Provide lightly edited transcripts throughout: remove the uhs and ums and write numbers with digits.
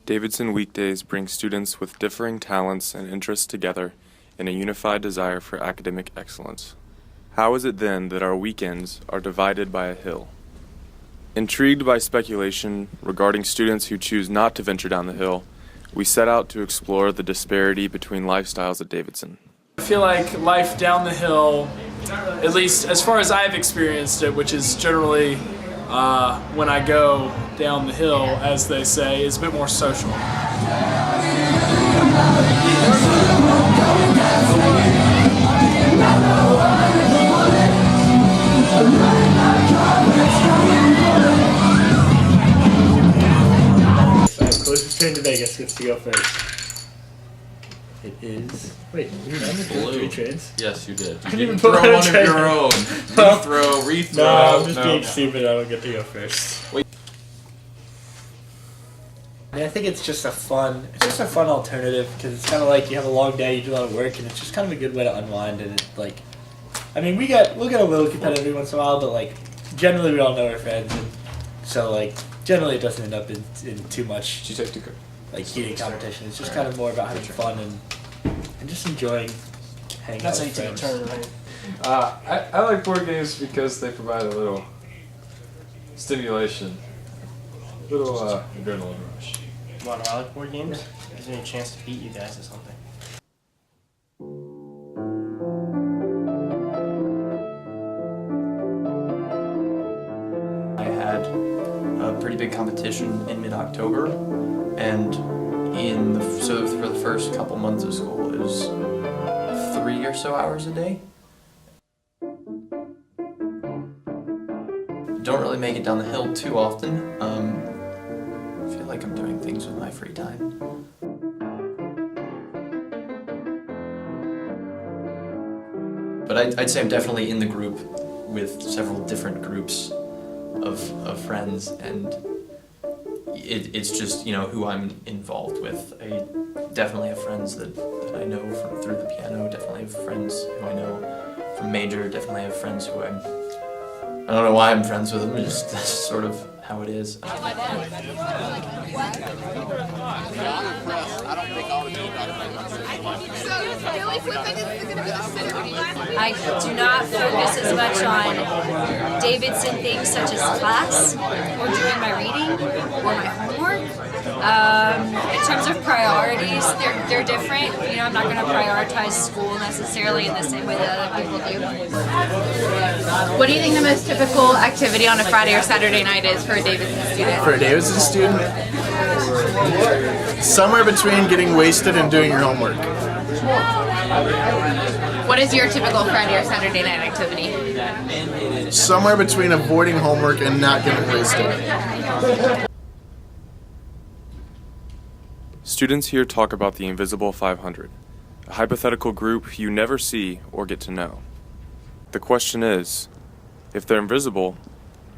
Davidson weekdays bring students with differing talents and interests together in a unified desire for academic excellence. How is it then that our weekends are divided by a hill? Intrigued by speculation regarding students who choose not to venture down the hill, we set out to explore the disparity between lifestyles at Davidson. I feel like life down the hill, at least as far as I've experienced it, which is generally when I go down the hill, as they say, is a bit more social. Closest train to Vegas gets to go first. It is. Wait, you remember three trains? Yes, you did. You Couldn't didn't even throw put one one of train. your own. Rethrow. No, I'm just being stupid. I don't get to go first. Wait. I mean, I think it's just a fun alternative because it's kind of like you have a long day, you do a lot of work, and it's just kind of a good way to unwind. And it's like, I mean, we'll get a little competitive every once in a while, but like generally we all know our friends, and so like generally it doesn't end up in too much like heated competition. It's just kind of more about having fun and just enjoying hanging out with friends. Turn, right? I like board games because they provide a little stimulation, a little adrenaline rush. Why do I like board games? It gives me a chance to beat you guys at something. I had a pretty big competition in mid-October, and for the first couple months of school, it was 3 or so hours a day. Don't really make it down the hill too often. I feel like I'm doing things with my free time. But I'd say I'm definitely in the group with several different groups of friends, and it's just, you know, who I'm involved with. I definitely have friends that I know through the piano, definitely have friends who I know from major, definitely have friends who I don't know why I'm friends with them, it's just that's sort of how it is. I do not focus as much on Davidson things such as class or doing my reading or my homework. In terms of priorities, they're different. You know, I'm not going to prioritize school necessarily in the same way that other people do. What do you think the most typical activity on a Friday or Saturday night is for a Davidson student? For a Davidson student, somewhere between getting wasted and doing your homework. What is your typical Friday or Saturday night activity? Somewhere between avoiding homework and not getting wasted. Students here talk about the invisible 500, a hypothetical group you never see or get to know. The question is, if they're invisible,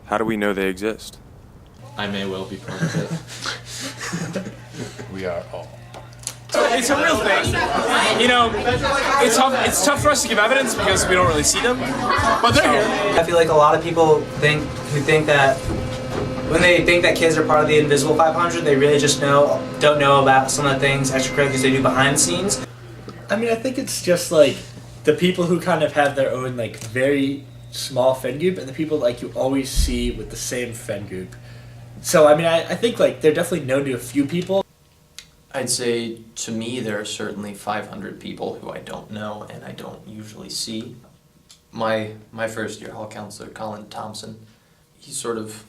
how do we know they exist? I may well be part of it. We are all. It's a real thing. You know, it's tough for us to give evidence because we don't really see them, but they're here. I feel like a lot of people think that when they think that kids are part of the invisible 500, they really just don't know about some of the things, extracurriculars they do behind the scenes. I mean, I think it's just like the people who kind of have their own like very small friend group and the people like you always see with the same friend group. So I mean, I think like they're definitely known to a few people. I'd say, to me, there are certainly 500 people who I don't know and I don't usually see. My first year hall counselor, Colin Thompson, he sort of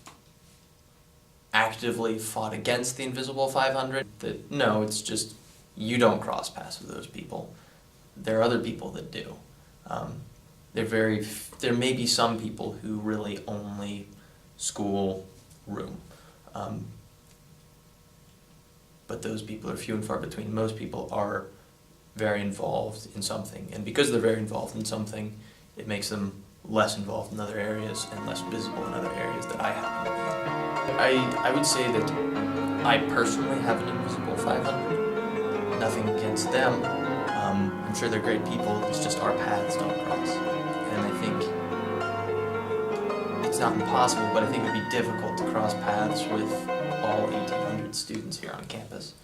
actively fought against the invisible 500. That no, it's just you don't cross paths with those people. There are other people that do. There may be some people who really only school room. But those people are few and far between. Most people are very involved in something, and because they're very involved in something, it makes them less involved in other areas and less visible in other areas that I happen to be in. I would say that I personally have an invisible 500. Nothing against them. I'm sure they're great people. It's just our paths don't cross. And I think it's not impossible, but I think it would be difficult to cross paths with all 1,800 students here on campus.